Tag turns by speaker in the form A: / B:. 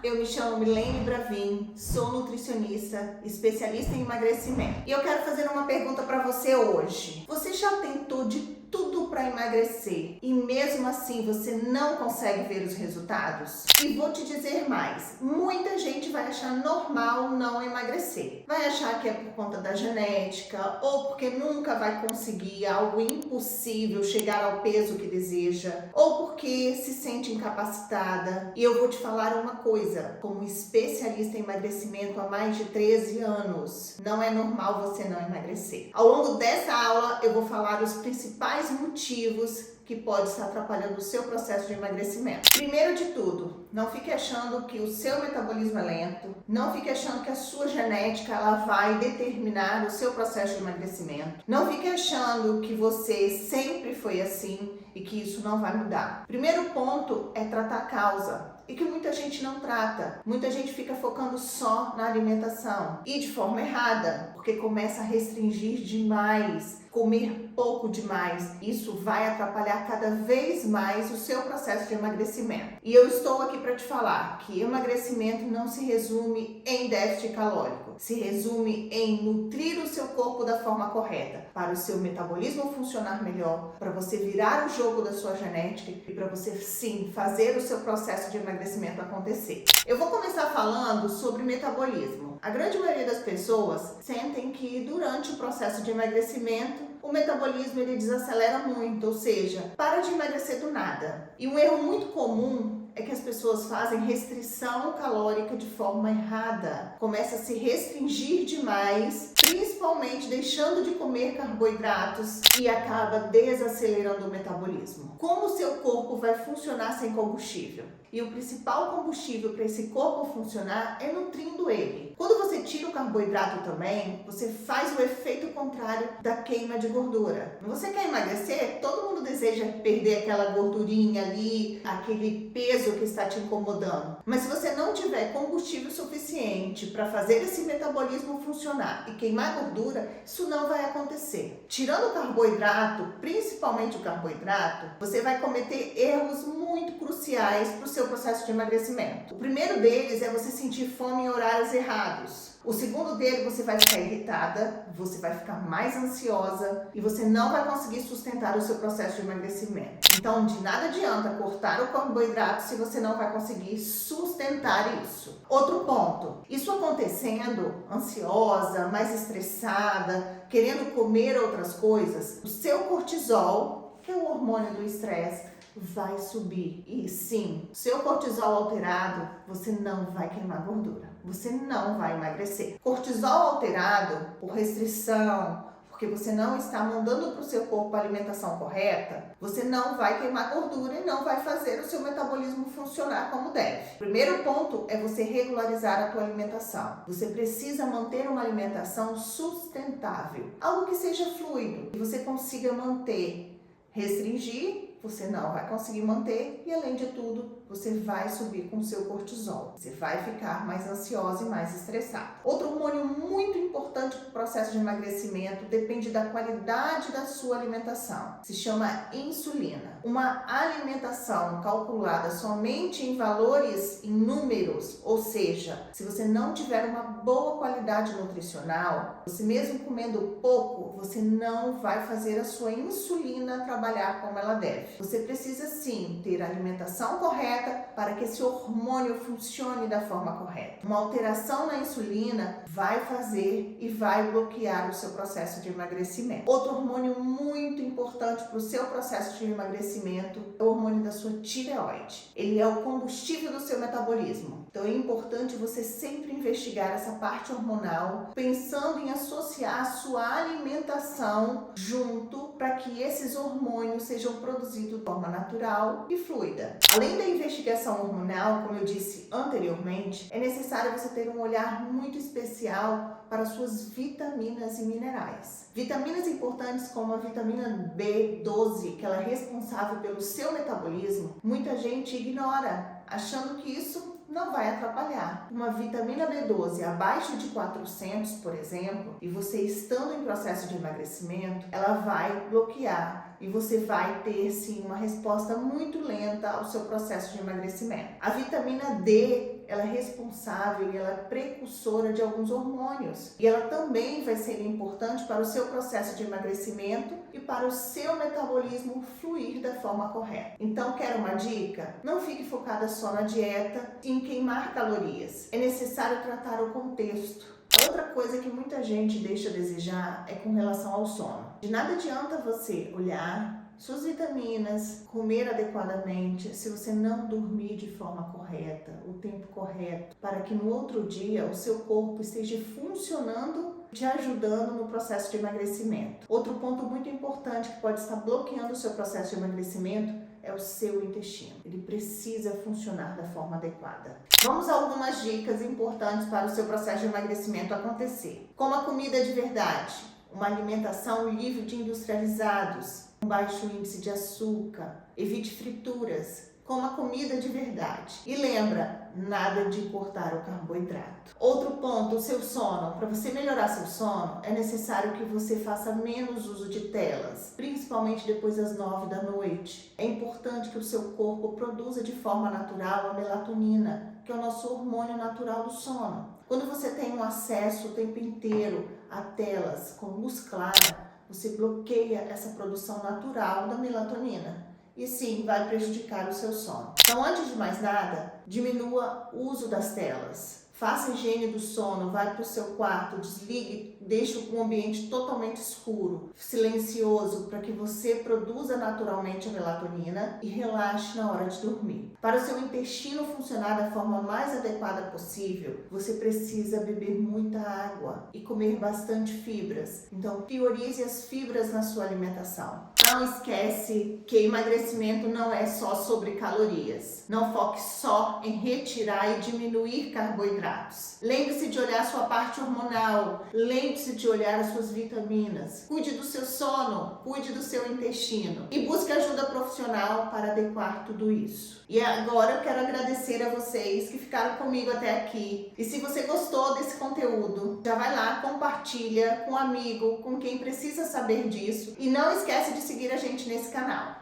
A: eu me chamo Milene Bravin, sou nutricionista, especialista em emagrecimento. E eu quero fazer uma pergunta para você hoje. Você já tentou de tudo para emagrecer e mesmo assim você não consegue ver os resultados? E vou te dizer mais, muita gente vai achar normal não emagrecer. Vai achar que é por conta da genética ou porque nunca vai conseguir algo impossível chegar ao peso que deseja ou porque se sente incapacitada. E eu vou te falar uma coisa, como especialista em emagrecimento há mais de 13 anos, não é normal você não emagrecer. Ao longo dessa aula eu vou falar os principais motivos que pode estar atrapalhando o seu processo de emagrecimento. Primeiro de tudo, não fique achando que o seu metabolismo é lento, não fique achando que a sua genética ela vai determinar o seu processo de emagrecimento, não fique achando que você sempre foi assim e que isso não vai mudar. Primeiro ponto é tratar a causa. E que muita gente não trata. Muita gente fica focando só na alimentação. E de forma errada, porque começa a restringir demais, comer pouco demais. Isso vai atrapalhar cada vez mais o seu processo de emagrecimento. E eu estou aqui para te falar que emagrecimento não se resume em déficit calórico. Se resume em nutrir o seu corpo da forma correta, para o seu metabolismo funcionar melhor, para você virar o jogo da sua genética e para você sim fazer o seu processo de emagrecimento acontecer. Eu vou começar falando sobre metabolismo. A grande maioria das pessoas sentem que durante o processo de emagrecimento o metabolismo ele desacelera muito, ou seja, para de emagrecer do nada. E um erro muito comum é que as pessoas fazem restrição calórica de forma errada. Começa a se restringir demais, principalmente deixando de comer carboidratos e acaba desacelerando o metabolismo. Como o seu corpo vai funcionar sem combustível? E o principal combustível para esse corpo funcionar é nutrindo ele. Quando você tira o carboidrato também, você faz o efeito contrário da queima de gordura. Você quer emagrecer? Todo mundo deseja perder aquela gordurinha ali, aquele peso que está te incomodando. Mas se você não tiver combustível suficiente para fazer esse metabolismo funcionar e queimar gordura, isso não vai acontecer. Tirando o carboidrato, principalmente o carboidrato, você vai cometer erros muito cruciais para o seu processo de emagrecimento. O primeiro deles é você sentir fome em horários errados. O segundo dele, você vai ficar irritada, você vai ficar mais ansiosa e você não vai conseguir sustentar o seu processo de emagrecimento. Então, de nada adianta cortar o carboidrato se você não vai conseguir sustentar isso. Outro ponto, isso acontecendo, ansiosa, mais estressada, querendo comer outras coisas, o seu cortisol, que é o hormônio do estresse, vai subir. E sim, seu cortisol alterado, você não vai queimar gordura. Você não vai emagrecer. Cortisol alterado por restrição, porque você não está mandando para o seu corpo a alimentação correta, você não vai queimar gordura e não vai fazer o seu metabolismo funcionar como deve. Primeiro ponto é você regularizar a tua alimentação. Você precisa manter uma alimentação sustentável, algo que seja fluido, que você consiga manter. Restringir, você não vai conseguir manter e, além de tudo, você vai subir com o seu cortisol. Você vai ficar mais ansiosa e mais estressada. Outro hormônio muito importante para o processo de emagrecimento depende da qualidade da sua alimentação. Se chama insulina. Uma alimentação calculada somente em valores, em números, ou seja, se você não tiver uma boa qualidade nutricional, você mesmo comendo pouco, você não vai fazer a sua insulina trabalhar como ela deve. Você precisa sim ter a alimentação correta para que esse hormônio funcione da forma correta. Uma alteração na insulina vai fazer e vai bloquear o seu processo de emagrecimento. Outro hormônio muito importante para o seu processo de emagrecimento é o hormônio da sua tireoide. Ele é o combustível do seu metabolismo. Então é importante você sempre investigar essa parte hormonal, pensando em associar a sua alimentação junto para que esses hormônios sejam produzidos de forma natural e fluida. Além da investigação hormonal, como eu disse anteriormente, é necessário você ter um olhar muito especial para suas vitaminas e minerais. Vitaminas importantes como a vitamina B12, que ela é responsável pelo seu metabolismo, muita gente ignora, achando que isso não vai atrapalhar. Uma vitamina B12 abaixo de 400, por exemplo, e você estando em processo de emagrecimento, ela vai bloquear e você vai ter sim uma resposta muito lenta ao seu processo de emagrecimento. A vitamina D, ela é responsável e ela é precursora de alguns hormônios e ela também vai ser importante para o seu processo de emagrecimento e para o seu metabolismo fluir da forma correta. Então, quer uma dica? Não fique focada só na dieta e em queimar calorias. É necessário tratar o contexto. Outra coisa que muita gente deixa a desejar é com relação ao sono. De nada adianta você olhar suas vitaminas, comer adequadamente, se você não dormir de forma correta, o tempo correto, para que no outro dia o seu corpo esteja funcionando, te ajudando no processo de emagrecimento. Outro ponto muito importante que pode estar bloqueando o seu processo de emagrecimento é o seu intestino. Ele precisa funcionar da forma adequada. Vamos a algumas dicas importantes para o seu processo de emagrecimento acontecer. Coma comida de verdade, uma alimentação livre de industrializados, um baixo índice de açúcar, evite frituras, coma comida de verdade. E lembra, nada de cortar o carboidrato. Outro ponto, o seu sono. Para você melhorar seu sono, é necessário que você faça menos uso de telas, principalmente depois das 9 da noite. É importante que o seu corpo produza de forma natural a melatonina, que é o nosso hormônio natural do sono. Quando você tem um acesso o tempo inteiro a telas com luz clara, você bloqueia essa produção natural da melatonina. E sim, vai prejudicar o seu sono. Então, antes de mais nada, diminua o uso das telas. Faça a higiene do sono, vai para o seu quarto, desligue, deixe o ambiente totalmente escuro, silencioso, para que você produza naturalmente a melatonina e relaxe na hora de dormir. Para o seu intestino funcionar da forma mais adequada possível, você precisa beber muita água e comer bastante fibras. Então, priorize as fibras na sua alimentação. Não esquece que emagrecimento não é só sobre calorias. Não foque só em retirar e diminuir carboidratos. Lembre-se de olhar sua parte hormonal. Lembre-se de olhar as suas vitaminas. Cuide do seu sono, cuide do seu intestino e busque ajuda profissional para adequar tudo isso. E agora eu quero agradecer a vocês que ficaram comigo até aqui. E se você gostou desse conteúdo, já vai lá, compartilha com um amigo, com quem precisa saber disso. E não esquece de seguir a gente nesse canal.